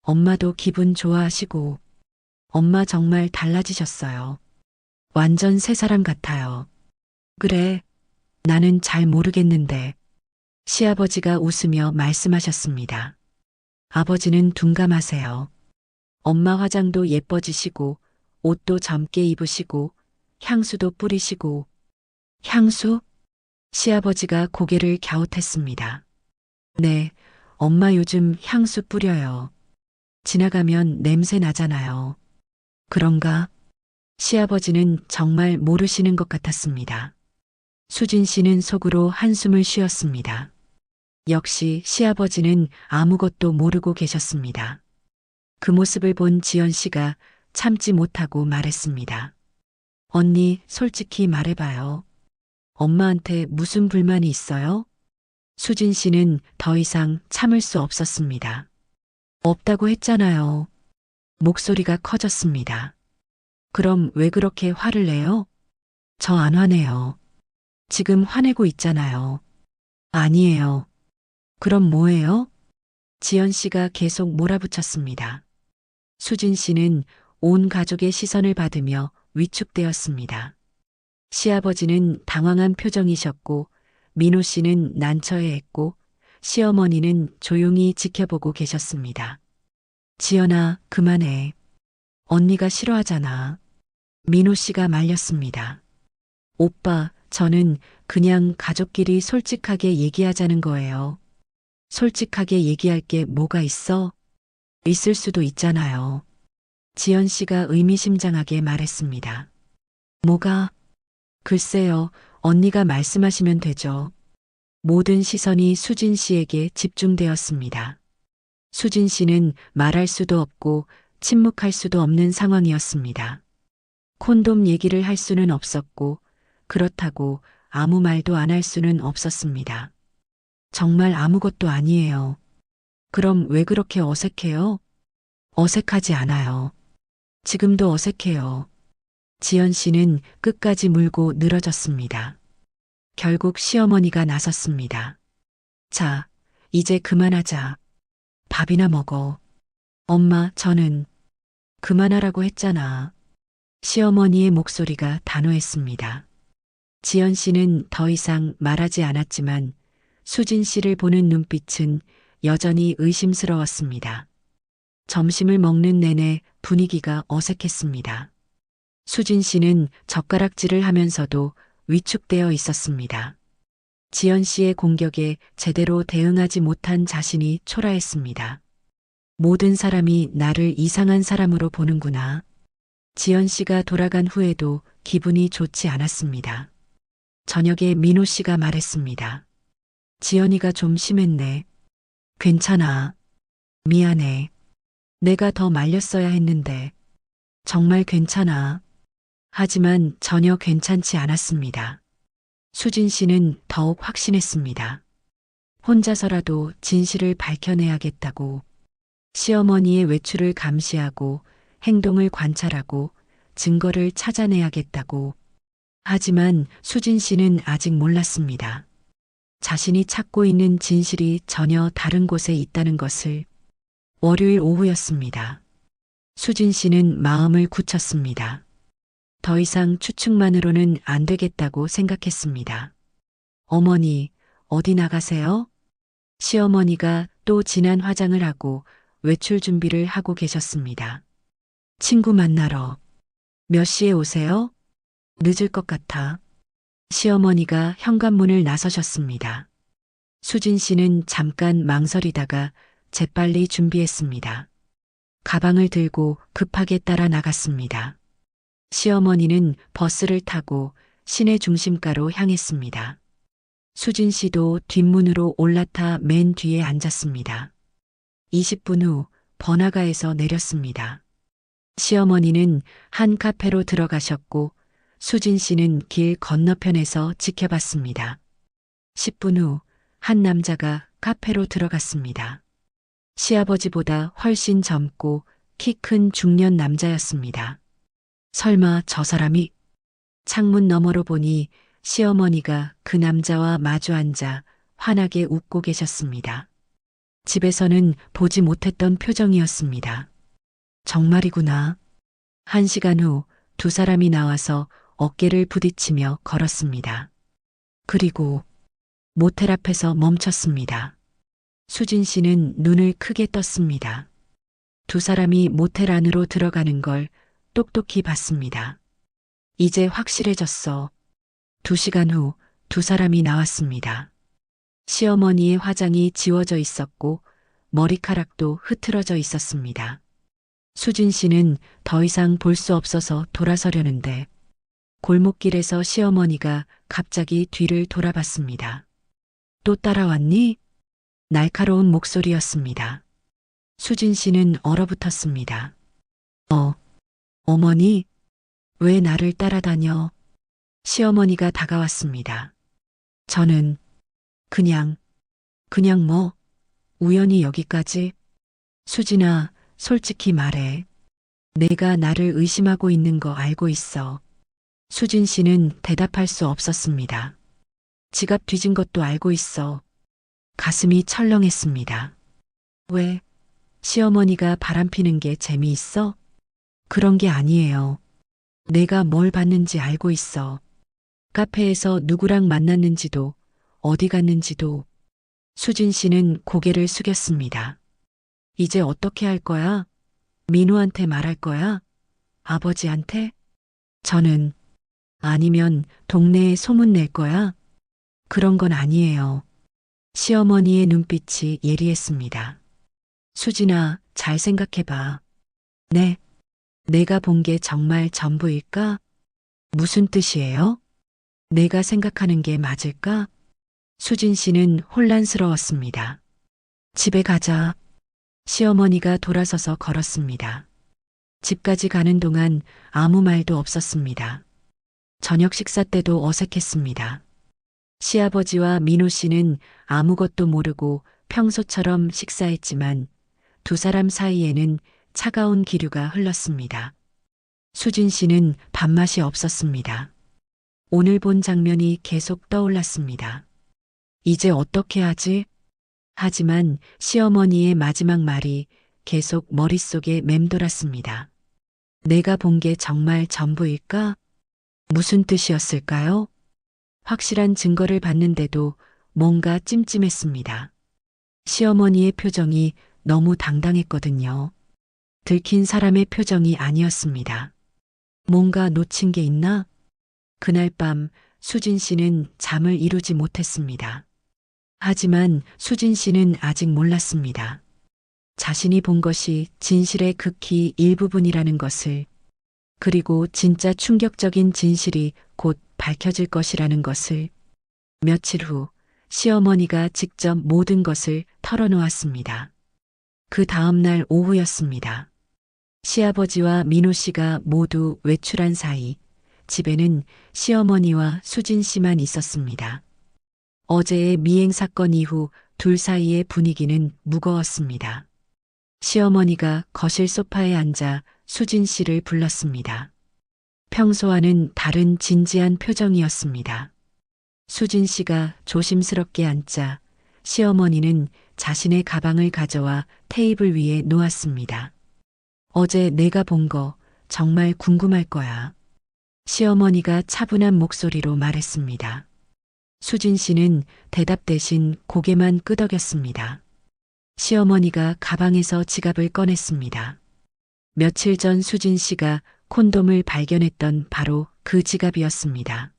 엄마도 기분 좋아하시고. 엄마 정말 달라지셨어요. 완전 새 사람 같아요. 그래, 나는 잘 모르겠는데. 시아버지가 웃으며 말씀하셨습니다. 아버지는 둔감하세요. 엄마 화장도 예뻐지시고, 옷도 젊게 입으시고, 향수도 뿌리시고. 향수? 시아버지가 고개를 갸웃했습니다. 네, 엄마 요즘 향수 뿌려요. 지나가면 냄새 나잖아요. 그런가? 시아버지는 정말 모르시는 것 같았습니다. 수진 씨는 속으로 한숨을 쉬었습니다. 역시 시아버지는 아무것도 모르고 계셨습니다. 그 모습을 본 지연 씨가 참지 못하고 말했습니다. 언니, 솔직히 말해봐요. 엄마한테 무슨 불만이 있어요? 수진 씨는 더 이상 참을 수 없었습니다. 없다고 했잖아요. 목소리가 커졌습니다. 그럼 왜 그렇게 화를 내요? 저 안 화내요. 지금 화내고 있잖아요. 아니에요. 그럼 뭐예요? 지연 씨가 계속 몰아붙였습니다. 수진 씨는 온 가족의 시선을 받으며 위축되었습니다. 시아버지는 당황한 표정이셨고, 민호 씨는 난처해했고, 시어머니는 조용히 지켜보고 계셨습니다. 지연아, 그만해. 언니가 싫어하잖아. 민호 씨가 말렸습니다. 오빠, 저는 그냥 가족끼리 솔직하게 얘기하자는 거예요. 솔직하게 얘기할 게 뭐가 있어? 있을 수도 있잖아요. 지연 씨가 의미심장하게 말했습니다. 뭐가? 글쎄요, 언니가 말씀하시면 되죠. 모든 시선이 수진 씨에게 집중되었습니다. 수진 씨는 말할 수도 없고 침묵할 수도 없는 상황이었습니다. 콘돔 얘기를 할 수는 없었고, 그렇다고 아무 말도 안 할 수는 없었습니다. 정말 아무것도 아니에요. 그럼 왜 그렇게 어색해요? 어색하지 않아요. 지금도 어색해요. 지연 씨는 끝까지 물고 늘어졌습니다. 결국 시어머니가 나섰습니다. 자, 이제 그만하자. 밥이나 먹어. 엄마, 저는 그만하라고 했잖아. 시어머니의 목소리가 단호했습니다. 지연 씨는 더 이상 말하지 않았지만 수진 씨를 보는 눈빛은 여전히 의심스러웠습니다. 점심을 먹는 내내 분위기가 어색했습니다. 수진 씨는 젓가락질을 하면서도 위축되어 있었습니다. 지연 씨의 공격에 제대로 대응하지 못한 자신이 초라했습니다. 모든 사람이 나를 이상한 사람으로 보는구나. 지연 씨가 돌아간 후에도 기분이 좋지 않았습니다. 저녁에 민호 씨가 말했습니다. 지연이가 좀 심했네. 괜찮아. 미안해. 내가 더 말렸어야 했는데. 정말 괜찮아. 하지만 전혀 괜찮지 않았습니다. 수진 씨는 더욱 확신했습니다. 혼자서라도 진실을 밝혀내야겠다고. 시어머니의 외출을 감시하고 행동을 관찰하고 증거를 찾아내야겠다고. 하지만 수진 씨는 아직 몰랐습니다. 자신이 찾고 있는 진실이 전혀 다른 곳에 있다는 것을. 월요일 오후였습니다. 수진 씨는 마음을 굳혔습니다. 더 이상 추측만으로는 안 되겠다고 생각했습니다. 어머니, 어디 나가세요? 시어머니가 또 진한 화장을 하고 외출 준비를 하고 계셨습니다. 친구 만나러. 몇 시에 오세요? 늦을 것 같아. 시어머니가 현관문을 나서셨습니다. 수진 씨는 잠깐 망설이다가 재빨리 준비했습니다. 가방을 들고 급하게 따라 나갔습니다. 시어머니는 버스를 타고 시내 중심가로 향했습니다. 수진 씨도 뒷문으로 올라타 맨 뒤에 앉았습니다. 20분 후 번화가에서 내렸습니다. 시어머니는 한 카페로 들어가셨고 수진 씨는 길 건너편에서 지켜봤습니다. 10분 후 한 남자가 카페로 들어갔습니다. 시아버지보다 훨씬 젊고 키 큰 중년 남자였습니다. 설마 저 사람이? 창문 너머로 보니 시어머니가 그 남자와 마주 앉아 환하게 웃고 계셨습니다. 집에서는 보지 못했던 표정이었습니다. 정말이구나. 1시간 후 두 사람이 나와서 어깨를 부딪히며 걸었습니다. 그리고 모텔 앞에서 멈췄습니다. 수진 씨는 눈을 크게 떴습니다. 두 사람이 모텔 안으로 들어가는 걸 똑똑히 봤습니다. 이제 확실해졌어. 2시간 후 두 사람이 나왔습니다. 시어머니의 화장이 지워져 있었고 머리카락도 흐트러져 있었습니다. 수진 씨는 더 이상 볼 수 없어서 돌아서려는데 골목길에서 시어머니가 갑자기 뒤를 돌아봤습니다. 또 따라왔니? 날카로운 목소리였습니다. 수진 씨는 얼어붙었습니다. 어머니, 왜 나를 따라다녀? 시어머니가 다가왔습니다. 저는 그냥 뭐, 우연히 여기까지? 수진아, 솔직히 말해. 내가 나를 의심하고 있는 거 알고 있어. 수진 씨는 대답할 수 없었습니다. 지갑 뒤진 것도 알고 있어. 가슴이 철렁했습니다. 왜? 시어머니가 바람피는 게 재미있어? 그런 게 아니에요. 내가 뭘 봤는지 알고 있어. 카페에서 누구랑 만났는지도, 어디 갔는지도. 수진 씨는 고개를 숙였습니다. 이제 어떻게 할 거야? 민호한테 말할 거야? 아버지한테? 저는, 아니면 동네에 소문 낼 거야? 그런 건 아니에요. 시어머니의 눈빛이 예리했습니다. 수진아, 잘 생각해봐. 네, 내가 본 게 정말 전부일까? 무슨 뜻이에요? 내가 생각하는 게 맞을까? 수진 씨는 혼란스러웠습니다. 집에 가자. 시어머니가 돌아서서 걸었습니다. 집까지 가는 동안 아무 말도 없었습니다. 저녁 식사 때도 어색했습니다. 시아버지와 민호 씨는 아무것도 모르고 평소처럼 식사했지만 두 사람 사이에는 차가운 기류가 흘렀습니다. 수진 씨는 밥맛이 없었습니다. 오늘 본 장면이 계속 떠올랐습니다. 이제 어떻게 하지? 하지만 시어머니의 마지막 말이 계속 머릿속에 맴돌았습니다. 내가 본 게 정말 전부일까? 무슨 뜻이었을까요? 확실한 증거를 봤는데도 뭔가 찜찜했습니다. 시어머니의 표정이 너무 당당했거든요. 들킨 사람의 표정이 아니었습니다. 뭔가 놓친 게 있나? 그날 밤 수진 씨는 잠을 이루지 못했습니다. 하지만 수진 씨는 아직 몰랐습니다. 자신이 본 것이 진실의 극히 일부분이라는 것을, 그리고 진짜 충격적인 진실이 곧 밝혀질 것이라는 것을. 며칠 후 시어머니가 직접 모든 것을 털어놓았습니다. 그 다음 날 오후였습니다. 시아버지와 민호 씨가 모두 외출한 사이 집에는 시어머니와 수진 씨만 있었습니다. 어제의 미행 사건 이후 둘 사이의 분위기는 무거웠습니다. 시어머니가 거실 소파에 앉아 수진 씨를 불렀습니다. 평소와는 다른 진지한 표정이었습니다. 수진 씨가 조심스럽게 앉자 시어머니는 자신의 가방을 가져와 테이블 위에 놓았습니다. 어제 내가 본 거 정말 궁금할 거야. 시어머니가 차분한 목소리로 말했습니다. 수진 씨는 대답 대신 고개만 끄덕였습니다. 시어머니가 가방에서 지갑을 꺼냈습니다. 며칠 전 수진 씨가 콘돔을 발견했던 바로 그 지갑이었습니다.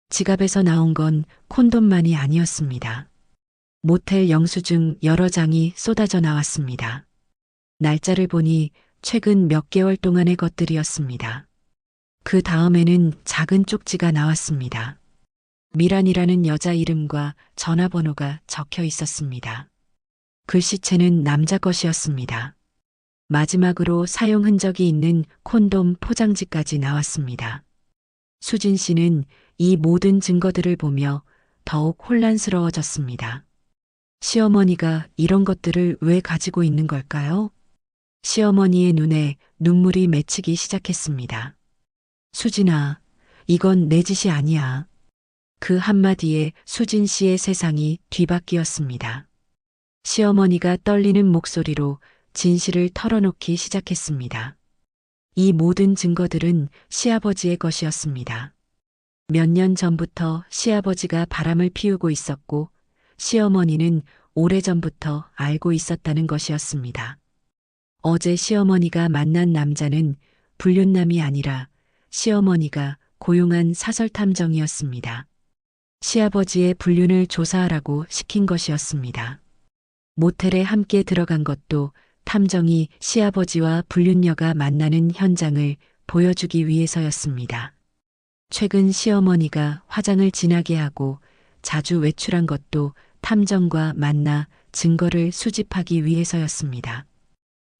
지갑에서 나온 건 콘돔만이 아니었습니다. 모텔 영수증 여러 장이 쏟아져 나왔습니다. 날짜를 보니 최근 몇 개월 동안의 것들이었습니다. 그 다음에는 작은 쪽지가 나왔습니다. 미란이라는 여자 이름과 전화번호가 적혀 있었습니다. 글씨체는 남자 것이었습니다. 마지막으로 사용 흔적이 있는 콘돔 포장지까지 나왔습니다. 수진 씨는 이 모든 증거들을 보며 더욱 혼란스러워졌습니다. 시어머니가 이런 것들을 왜 가지고 있는 걸까요? 시어머니의 눈에 눈물이 맺히기 시작했습니다. 수진아, 이건 내 짓이 아니야. 그 한마디에 수진 씨의 세상이 뒤바뀌었습니다. 시어머니가 떨리는 목소리로 진실을 털어놓기 시작했습니다. 이 모든 증거들은 시아버지의 것이었습니다. 몇 년 전부터 시아버지가 바람을 피우고 있었고 시어머니는 오래전부터 알고 있었다는 것이었습니다. 어제 시어머니가 만난 남자는 불륜남이 아니라 시어머니가 고용한 사설탐정이었습니다. 시아버지의 불륜을 조사하라고 시킨 것이었습니다. 모텔에 함께 들어간 것도 탐정이 시아버지와 불륜녀가 만나는 현장을 보여주기 위해서였습니다. 최근 시어머니가 화장을 진하게 하고 자주 외출한 것도 탐정과 만나 증거를 수집하기 위해서였습니다.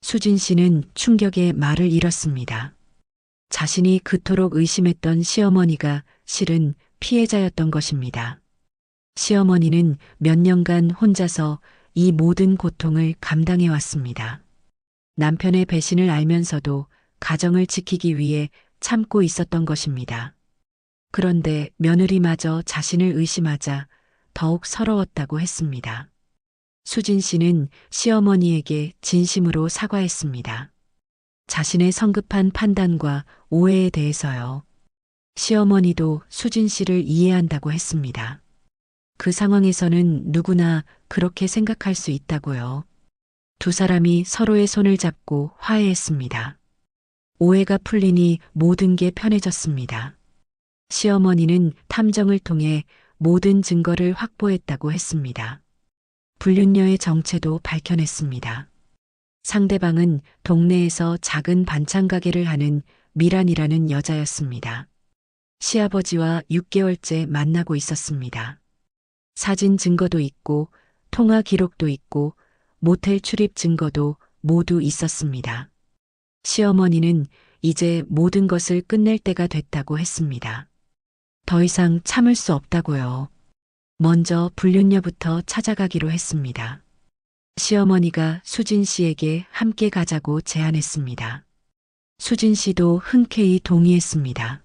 수진 씨는 충격에 말을 잃었습니다. 자신이 그토록 의심했던 시어머니가 실은 피해자였던 것입니다. 시어머니는 몇 년간 혼자서 이 모든 고통을 감당해 왔습니다. 남편의 배신을 알면서도 가정을 지키기 위해 참고 있었던 것입니다. 그런데 며느리마저 자신을 의심하자 더욱 서러웠다고 했습니다. 수진 씨는 시어머니에게 진심으로 사과했습니다. 자신의 성급한 판단과 오해에 대해서요. 시어머니도 수진 씨를 이해한다고 했습니다. 그 상황에서는 누구나 그렇게 생각할 수 있다고요. 두 사람이 서로의 손을 잡고 화해했습니다. 오해가 풀리니 모든 게 편해졌습니다. 시어머니는 탐정을 통해 모든 증거를 확보했다고 했습니다. 불륜녀의 정체도 밝혀냈습니다. 상대방은 동네에서 작은 반찬 가게를 하는 미란이라는 여자였습니다. 시아버지와 6개월째 만나고 있었습니다. 사진 증거도 있고 통화 기록도 있고 모텔 출입 증거도 모두 있었습니다. 시어머니는 이제 모든 것을 끝낼 때가 됐다고 했습니다. 더 이상 참을 수 없다고요. 먼저 불륜녀부터 찾아가기로 했습니다. 시어머니가 수진 씨에게 함께 가자고 제안했습니다. 수진 씨도 흔쾌히 동의했습니다.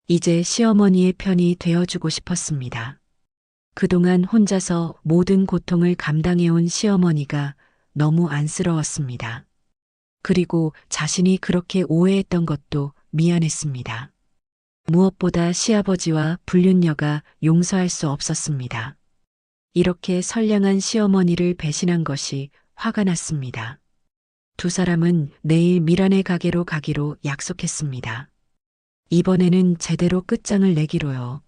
이제 시어머니의 편이 되어주고 싶었습니다. 그동안 혼자서 모든 고통을 감당해온 시어머니가 너무 안쓰러웠습니다. 그리고 자신이 그렇게 오해했던 것도 미안했습니다. 무엇보다 시아버지와 불륜녀가 용서할 수 없었습니다. 이렇게 선량한 시어머니를 배신한 것이 화가 났습니다. 두 사람은 내일 미란의 가게로 가기로 약속했습니다. 이번에는 제대로 끝장을 내기로요.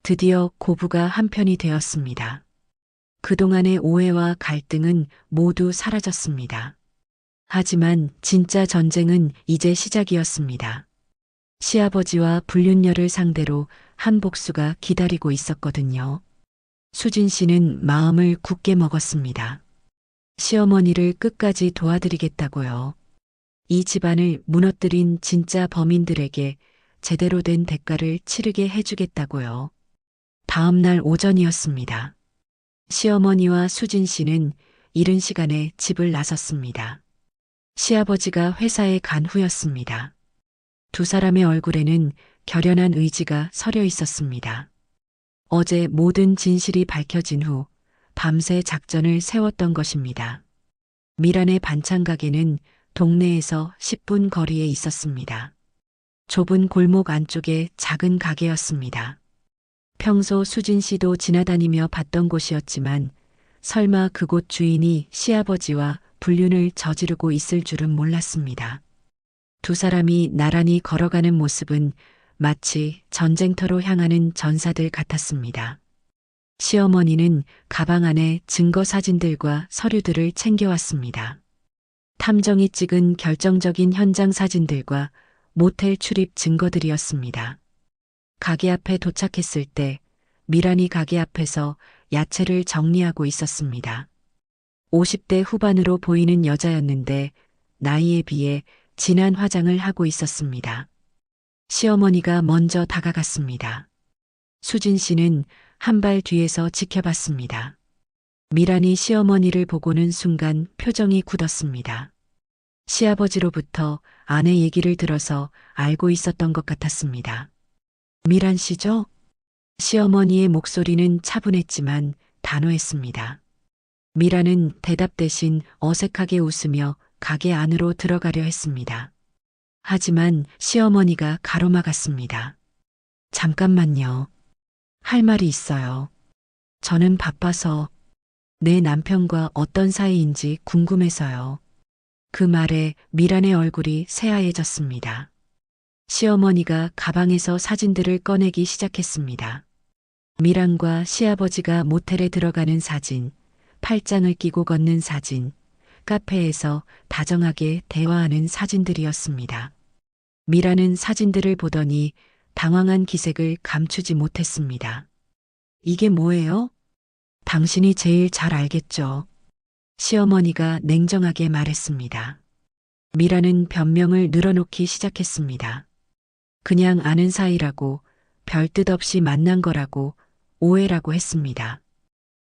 드디어 고부가 한편이 되었습니다. 그동안의 오해와 갈등은 모두 사라졌습니다. 하지만 진짜 전쟁은 이제 시작이었습니다. 시아버지와 불륜녀를 상대로 한 복수가 기다리고 있었거든요. 수진 씨는 마음을 굳게 먹었습니다. 시어머니를 끝까지 도와드리겠다고요. 이 집안을 무너뜨린 진짜 범인들에게 제대로 된 대가를 치르게 해주겠다고요. 다음 날 오전이었습니다. 시어머니와 수진 씨는 이른 시간에 집을 나섰습니다. 시아버지가 회사에 간 후였습니다. 두 사람의 얼굴에는 결연한 의지가 서려 있었습니다. 어제 모든 진실이 밝혀진 후 밤새 작전을 세웠던 것입니다. 미란의 반찬 가게는 동네에서 10분 거리에 있었습니다. 좁은 골목 안쪽에 작은 가게였습니다. 평소 수진 씨도 지나다니며 봤던 곳이었지만 설마 그곳 주인이 시아버지와 불륜을 저지르고 있을 줄은 몰랐습니다. 두 사람이 나란히 걸어가는 모습은 마치 전쟁터로 향하는 전사들 같았습니다. 시어머니는 가방 안에 증거 사진들과 서류들을 챙겨왔습니다. 탐정이 찍은 결정적인 현장 사진들과 모텔 출입 증거들이었습니다. 가게 앞에 도착했을 때 미란이 가게 앞에서 야채를 정리하고 있었습니다. 50대 후반으로 보이는 여자였는데 나이에 비해 진한 화장을 하고 있었습니다. 시어머니가 먼저 다가갔습니다. 수진 씨는 한 발 뒤에서 지켜봤습니다. 미란이 시어머니를 보고는 순간 표정이 굳었습니다. 시아버지로부터 아내 얘기를 들어서 알고 있었던 것 같았습니다. 미란 씨죠? 시어머니의 목소리는 차분했지만 단호했습니다. 미란은 대답 대신 어색하게 웃으며 가게 안으로 들어가려 했습니다. 하지만 시어머니가 가로막았습니다. 잠깐만요. 할 말이 있어요. 저는 바빠서 내 남편과 어떤 사이인지 궁금해서요. 그 말에 미란의 얼굴이 새하얘졌습니다. 시어머니가 가방에서 사진들을 꺼내기 시작했습니다. 미란과 시아버지가 모텔에 들어가는 사진, 팔짱을 끼고 걷는 사진, 카페에서 다정하게 대화하는 사진들이었습니다. 미란은 사진들을 보더니 당황한 기색을 감추지 못했습니다. 이게 뭐예요? 당신이 제일 잘 알겠죠. 시어머니가 냉정하게 말했습니다. 미란은 변명을 늘어놓기 시작했습니다. 그냥 아는 사이라고, 별 뜻 없이 만난 거라고, 오해라고 했습니다.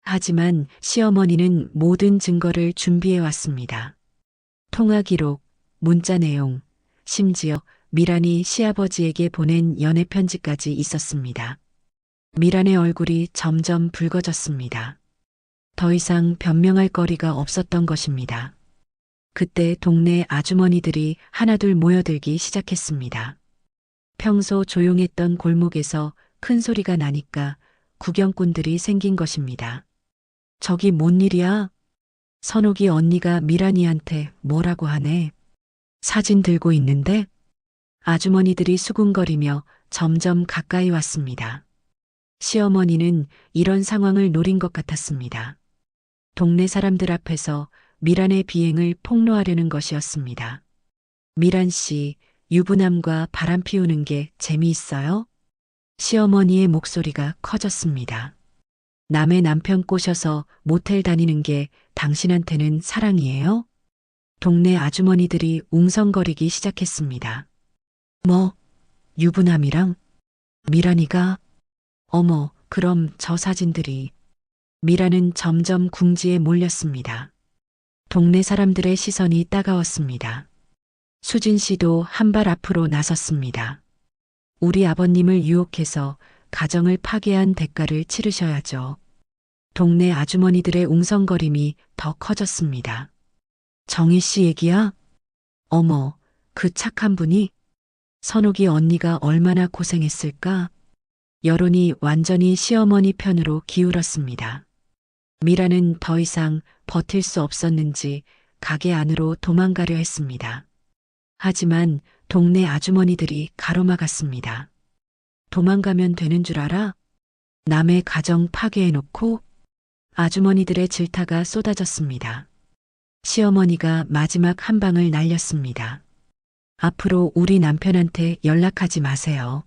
하지만 시어머니는 모든 증거를 준비해 왔습니다. 통화 기록, 문자 내용, 심지어 미란이 시아버지에게 보낸 연애 편지까지 있었습니다. 미란의 얼굴이 점점 붉어졌습니다. 더 이상 변명할 거리가 없었던 것입니다. 그때 동네 아주머니들이 하나둘 모여들기 시작했습니다. 평소 조용했던 골목에서 큰 소리가 나니까 구경꾼들이 생긴 것입니다. 저기 뭔 일이야? 선옥이 언니가 미란이한테 뭐라고 하네. 사진 들고 있는데? 아주머니들이 수군거리며 점점 가까이 왔습니다. 시어머니는 이런 상황을 노린 것 같았습니다. 동네 사람들 앞에서 미란의 비행을 폭로하려는 것이었습니다. 미란 씨, 유부남과 바람 피우는 게 재미있어요? 시어머니의 목소리가 커졌습니다. 남의 남편 꼬셔서 모텔 다니는 게 당신한테는 사랑이에요? 동네 아주머니들이 웅성거리기 시작했습니다. 뭐, 유부남이랑? 미란이가? 어머, 그럼 저 사진들이. 미란은 점점 궁지에 몰렸습니다. 동네 사람들의 시선이 따가웠습니다. 수진 씨도 한 발 앞으로 나섰습니다. 우리 아버님을 유혹해서 가정을 파괴한 대가를 치르셔야죠. 동네 아주머니들의 웅성거림이 더 커졌습니다. 정희 씨 얘기야? 어머, 그 착한 분이? 선옥이 언니가 얼마나 고생했을까? 여론이 완전히 시어머니 편으로 기울었습니다. 미라는 더 이상 버틸 수 없었는지 가게 안으로 도망가려 했습니다. 하지만 동네 아주머니들이 가로막았습니다. 도망가면 되는 줄 알아? 남의 가정 파괴해놓고? 아주머니들의 질타가 쏟아졌습니다. 시어머니가 마지막 한 방을 날렸습니다. 앞으로 우리 남편한테 연락하지 마세요.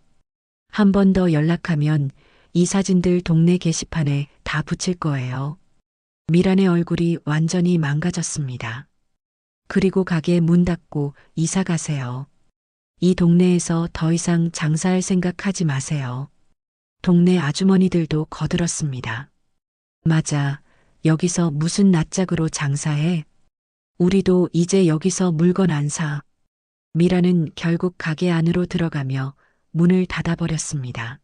한 번 더 연락하면 이 사진들 동네 게시판에 다 붙일 거예요. 미란의 얼굴이 완전히 망가졌습니다. 그리고 가게 문 닫고 이사 가세요. 이 동네에서 더 이상 장사할 생각하지 마세요. 동네 아주머니들도 거들었습니다. 맞아. 여기서 무슨 낯짝으로 장사해? 우리도 이제 여기서 물건 안 사. 미라는 결국 가게 안으로 들어가며 문을 닫아버렸습니다.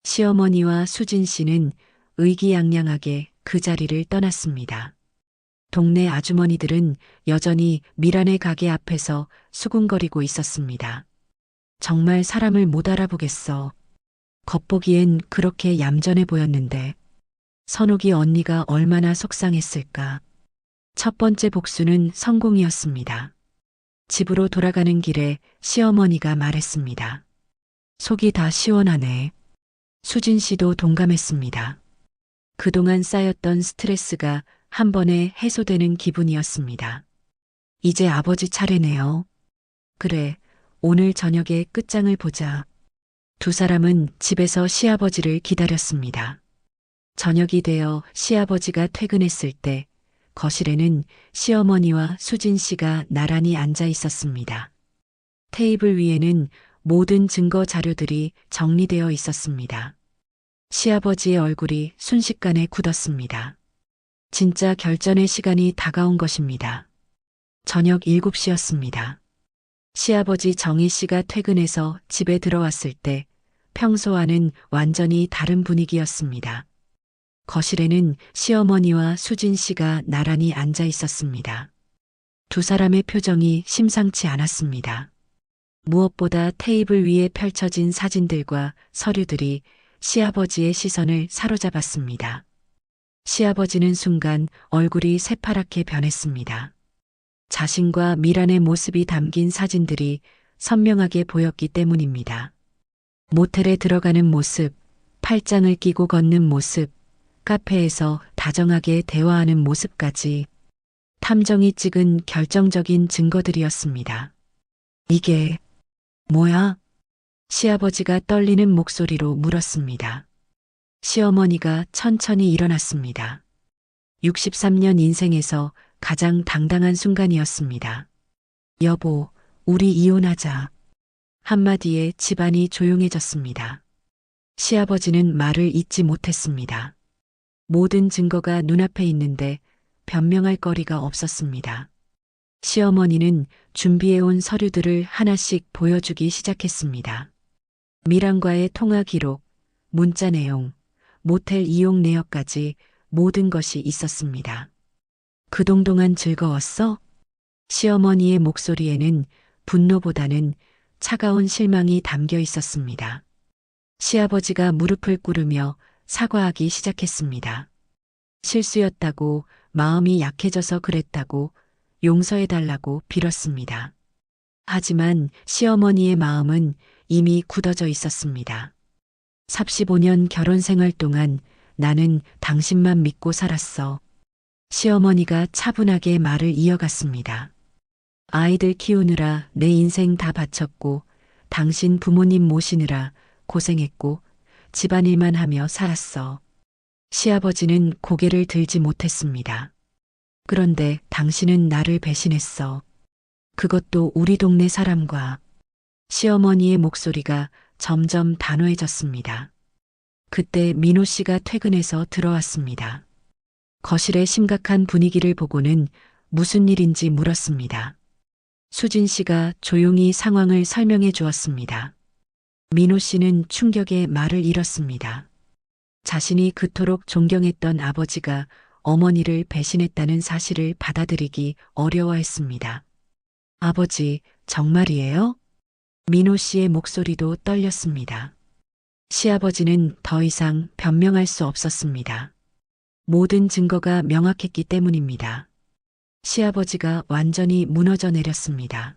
시어머니와 수진 씨는 의기양양하게 그 자리를 떠났습니다. 동네 아주머니들은 여전히 미란의 가게 앞에서 수군거리고 있었습니다. 정말 사람을 못 알아보겠어. 겉보기엔 그렇게 얌전해 보였는데 선옥이 언니가 얼마나 속상했을까. 첫 번째 복수는 성공이었습니다. 집으로 돌아가는 길에 시어머니가 말했습니다. 속이 다 시원하네. 수진 씨도 동감했습니다. 그동안 쌓였던 스트레스가 한 번에 해소되는 기분이었습니다. 이제 아버지 차례네요. 그래, 오늘 저녁에 끝장을 보자. 두 사람은 집에서 시아버지를 기다렸습니다. 저녁이 되어 시아버지가 퇴근했을 때 거실에는 시어머니와 수진 씨가 나란히 앉아 있었습니다. 테이블 위에는 모든 증거 자료들이 정리되어 있었습니다. 시아버지의 얼굴이 순식간에 굳었습니다. 진짜 결전의 시간이 다가온 것입니다. 저녁 7시였습니다. 시아버지 정희 씨가 퇴근해서 집에 들어왔을 때 평소와는 완전히 다른 분위기였습니다. 거실에는 시어머니와 수진 씨가 나란히 앉아 있었습니다. 두 사람의 표정이 심상치 않았습니다. 무엇보다 테이블 위에 펼쳐진 사진들과 서류들이 시아버지의 시선을 사로잡았습니다. 시아버지는 순간 얼굴이 새파랗게 변했습니다. 자신과 미란의 모습이 담긴 사진들이 선명하게 보였기 때문입니다. 모텔에 들어가는 모습, 팔짱을 끼고 걷는 모습, 카페에서 다정하게 대화하는 모습까지 탐정이 찍은 결정적인 증거들이었습니다. 이게 뭐야? 시아버지가 떨리는 목소리로 물었습니다. 시어머니가 천천히 일어났습니다. 63년 인생에서 가장 당당한 순간이었습니다. 여보, 우리 이혼하자. 한마디에 집안이 조용해졌습니다. 시아버지는 말을 잇지 못했습니다. 모든 증거가 눈앞에 있는데 변명할 거리가 없었습니다. 시어머니는 준비해온 서류들을 하나씩 보여주기 시작했습니다. 미란과의 통화 기록, 문자 내용, 모텔 이용 내역까지 모든 것이 있었습니다. 그동안 즐거웠어? 시어머니의 목소리에는 분노보다는 차가운 실망이 담겨 있었습니다. 시아버지가 무릎을 꿇으며 사과하기 시작했습니다. 실수였다고, 마음이 약해져서 그랬다고, 용서해달라고 빌었습니다. 하지만 시어머니의 마음은 이미 굳어져 있었습니다. 35년 결혼 생활 동안 나는 당신만 믿고 살았어. 시어머니가 차분하게 말을 이어갔습니다. 아이들 키우느라 내 인생 다 바쳤고, 당신 부모님 모시느라 고생했고, 집안일만 하며 살았어. 시아버지는 고개를 들지 못했습니다. 그런데 당신은 나를 배신했어. 그것도 우리 동네 사람과. 시어머니의 목소리가 점점 단호해졌습니다. 그때 민호 씨가 퇴근해서 들어왔습니다. 거실의 심각한 분위기를 보고는 무슨 일인지 물었습니다. 수진 씨가 조용히 상황을 설명해 주었습니다. 민호 씨는 충격에 말을 잃었습니다. 자신이 그토록 존경했던 아버지가 어머니를 배신했다는 사실을 받아들이기 어려워했습니다. 아버지, 정말이에요? 민호 씨의 목소리도 떨렸습니다. 시아버지는 더 이상 변명할 수 없었습니다. 모든 증거가 명확했기 때문입니다. 시아버지가 완전히 무너져 내렸습니다.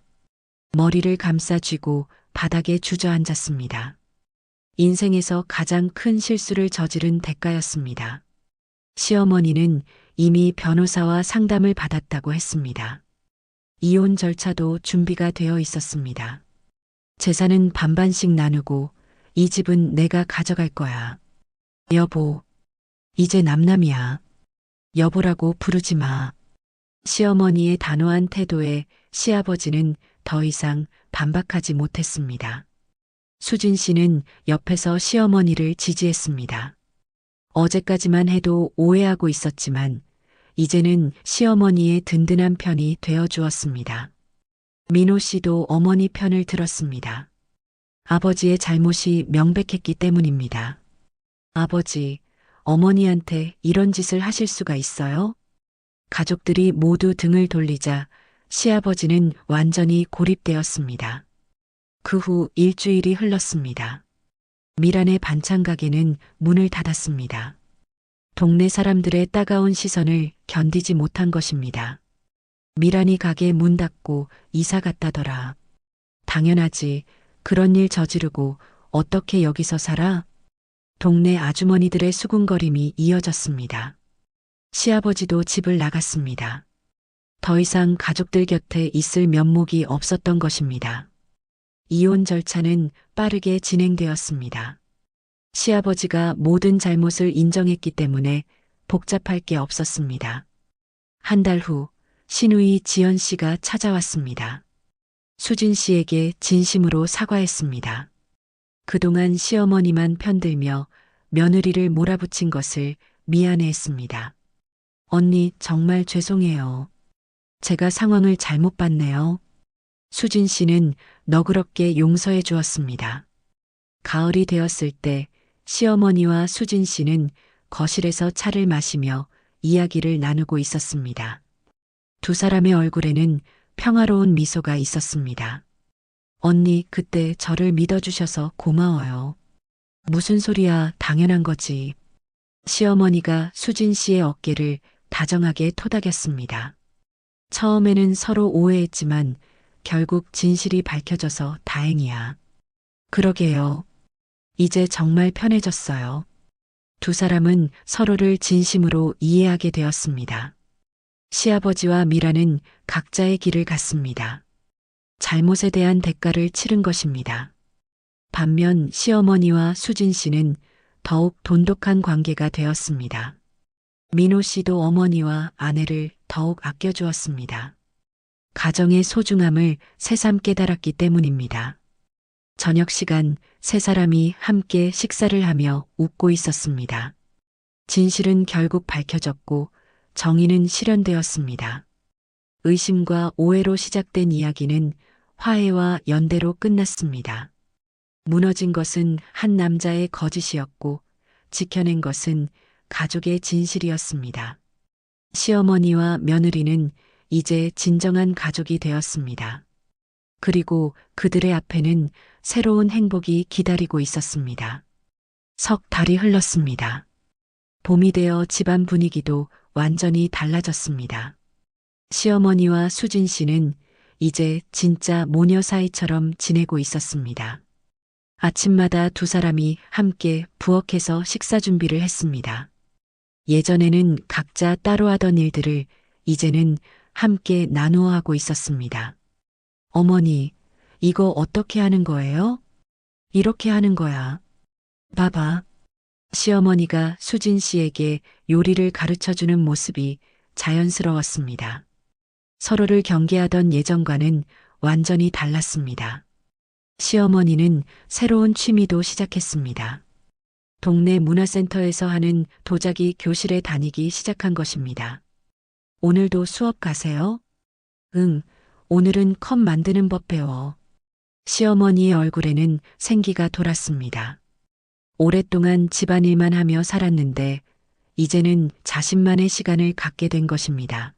머리를 감싸 쥐고 바닥에 주저앉았습니다. 인생에서 가장 큰 실수를 저지른 대가였습니다. 시어머니는 이미 변호사와 상담을 받았다고 했습니다. 이혼 절차도 준비가 되어 있었습니다. 재산은 반반씩 나누고 이 집은 내가 가져갈 거야. 여보, 이제 남남이야. 여보라고 부르지 마. 시어머니의 단호한 태도에 시아버지는 더 이상 반박하지 못했습니다. 수진 씨는 옆에서 시어머니를 지지했습니다. 어제까지만 해도 오해하고 있었지만 이제는 시어머니의 든든한 편이 되어 주었습니다. 민호 씨도 어머니 편을 들었습니다. 아버지의 잘못이 명백했기 때문입니다. 아버지, 어머니한테 이런 짓을 하실 수가 있어요? 가족들이 모두 등을 돌리자 시아버지는 완전히 고립되었습니다. 그 후 일주일이 흘렀습니다. 미란의 반찬 가게는 문을 닫았습니다. 동네 사람들의 따가운 시선을 견디지 못한 것입니다. 미란이 가게 문 닫고 이사 갔다더라. 당연하지. 그런 일 저지르고 어떻게 여기서 살아? 동네 아주머니들의 수군거림이 이어졌습니다. 시아버지도 집을 나갔습니다. 더 이상 가족들 곁에 있을 면목이 없었던 것입니다. 이혼 절차는 빠르게 진행되었습니다. 시아버지가 모든 잘못을 인정했기 때문에 복잡할 게 없었습니다. 한 달 후 시누이 지연 씨가 찾아왔습니다. 수진 씨에게 진심으로 사과했습니다. 그동안 시어머니만 편들며 며느리를 몰아붙인 것을 미안해했습니다. 언니, 정말 죄송해요. 제가 상황을 잘못 봤네요. 수진 씨는 너그럽게 용서해 주었습니다. 가을이 되었을 때 시어머니와 수진 씨는 거실에서 차를 마시며 이야기를 나누고 있었습니다. 두 사람의 얼굴에는 평화로운 미소가 있었습니다. 언니, 그때 저를 믿어주셔서 고마워요. 무슨 소리야, 당연한 거지. 시어머니가 수진 씨의 어깨를 다정하게 토닥였습니다. 처음에는 서로 오해했지만 결국 진실이 밝혀져서 다행이야. 그러게요. 이제 정말 편해졌어요. 두 사람은 서로를 진심으로 이해하게 되었습니다. 시아버지와 미라는 각자의 길을 갔습니다. 잘못에 대한 대가를 치른 것입니다. 반면 시어머니와 수진 씨는 더욱 돈독한 관계가 되었습니다. 민호 씨도 어머니와 아내를 더욱 아껴주었습니다. 가정의 소중함을 새삼 깨달았기 때문입니다. 저녁 시간 세 사람이 함께 식사를 하며 웃고 있었습니다. 진실은 결국 밝혀졌고 정의는 실현되었습니다. 의심과 오해로 시작된 이야기는 화해와 연대로 끝났습니다. 무너진 것은 한 남자의 거짓이었고 지켜낸 것은 가족의 진실이었습니다. 시어머니와 며느리는 이제 진정한 가족이 되었습니다. 그리고 그들의 앞에는 새로운 행복이 기다리고 있었습니다. 석 달이 흘렀습니다. 봄이 되어 집안 분위기도 완전히 달라졌습니다. 시어머니와 수진 씨는 이제 진짜 모녀 사이처럼 지내고 있었습니다. 아침마다 두 사람이 함께 부엌에서 식사 준비를 했습니다. 예전에는 각자 따로 하던 일들을 이제는 함께 나누어 하고 있었습니다. 어머니, 이거 어떻게 하는 거예요? 이렇게 하는 거야. 봐봐. 시어머니가 수진 씨에게 요리를 가르쳐 주는 모습이 자연스러웠습니다. 서로를 경계하던 예전과는 완전히 달랐습니다. 시어머니는 새로운 취미도 시작했습니다. 동네 문화센터에서 하는 도자기 교실에 다니기 시작한 것입니다. 오늘도 수업 가세요? 응, 오늘은 컵 만드는 법 배워. 시어머니의 얼굴에는 생기가 돌았습니다. 오랫동안 집안일만 하며 살았는데 이제는 자신만의 시간을 갖게 된 것입니다.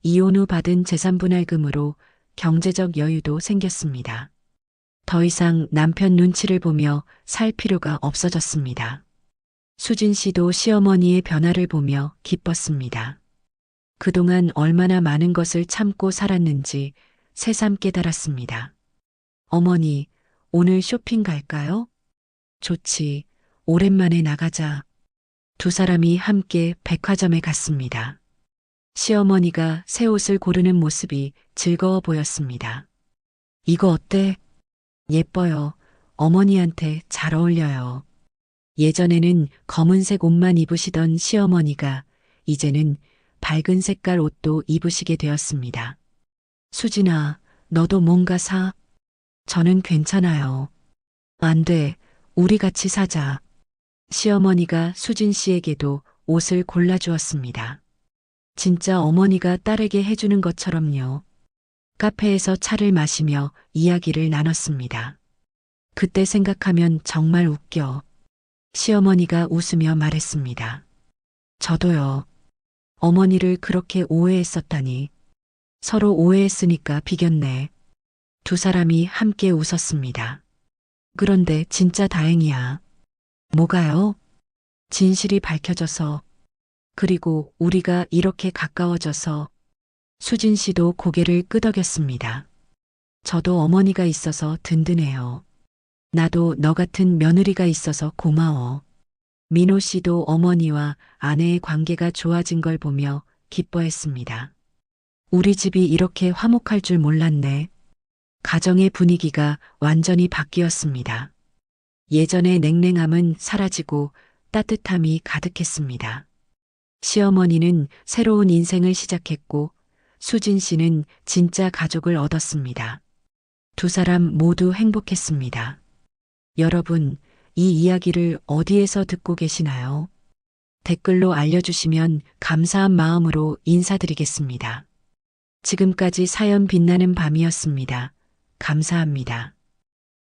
이혼 후 받은 재산분할금으로 경제적 여유도 생겼습니다. 더 이상 남편 눈치를 보며 살 필요가 없어졌습니다. 수진 씨도 시어머니의 변화를 보며 기뻤습니다. 그동안 얼마나 많은 것을 참고 살았는지 새삼 깨달았습니다. 어머니, 오늘 쇼핑 갈까요? 좋지. 오랜만에 나가자. 두 사람이 함께 백화점에 갔습니다. 시어머니가 새 옷을 고르는 모습이 즐거워 보였습니다. 이거 어때? 예뻐요. 어머니한테 잘 어울려요. 예전에는 검은색 옷만 입으시던 시어머니가 이제는 밝은 색깔 옷도 입으시게 되었습니다. 수진아, 너도 뭔가 사? 저는 괜찮아요. 안 돼. 우리 같이 사자. 시어머니가 수진 씨에게도 옷을 골라주었습니다. 진짜 어머니가 딸에게 해주는 것처럼요. 카페에서 차를 마시며 이야기를 나눴습니다. 그때 생각하면 정말 웃겨. 시어머니가 웃으며 말했습니다. 저도요. 어머니를 그렇게 오해했었다니. 서로 오해했으니까 비겼네. 두 사람이 함께 웃었습니다. 그런데 진짜 다행이야. 뭐가요? 진실이 밝혀져서, 그리고 우리가 이렇게 가까워져서. 수진 씨도 고개를 끄덕였습니다. 저도 어머니가 있어서 든든해요. 나도 너 같은 며느리가 있어서 고마워. 민호 씨도 어머니와 아내의 관계가 좋아진 걸 보며 기뻐했습니다. 우리 집이 이렇게 화목할 줄 몰랐네. 가정의 분위기가 완전히 바뀌었습니다. 예전의 냉랭함은 사라지고 따뜻함이 가득했습니다. 시어머니는 새로운 인생을 시작했고 수진 씨는 진짜 가족을 얻었습니다. 두 사람 모두 행복했습니다. 여러분, 이 이야기를 어디에서 듣고 계시나요? 댓글로 알려주시면 감사한 마음으로 인사드리겠습니다. 지금까지 사연 빛나는 밤이었습니다. 감사합니다.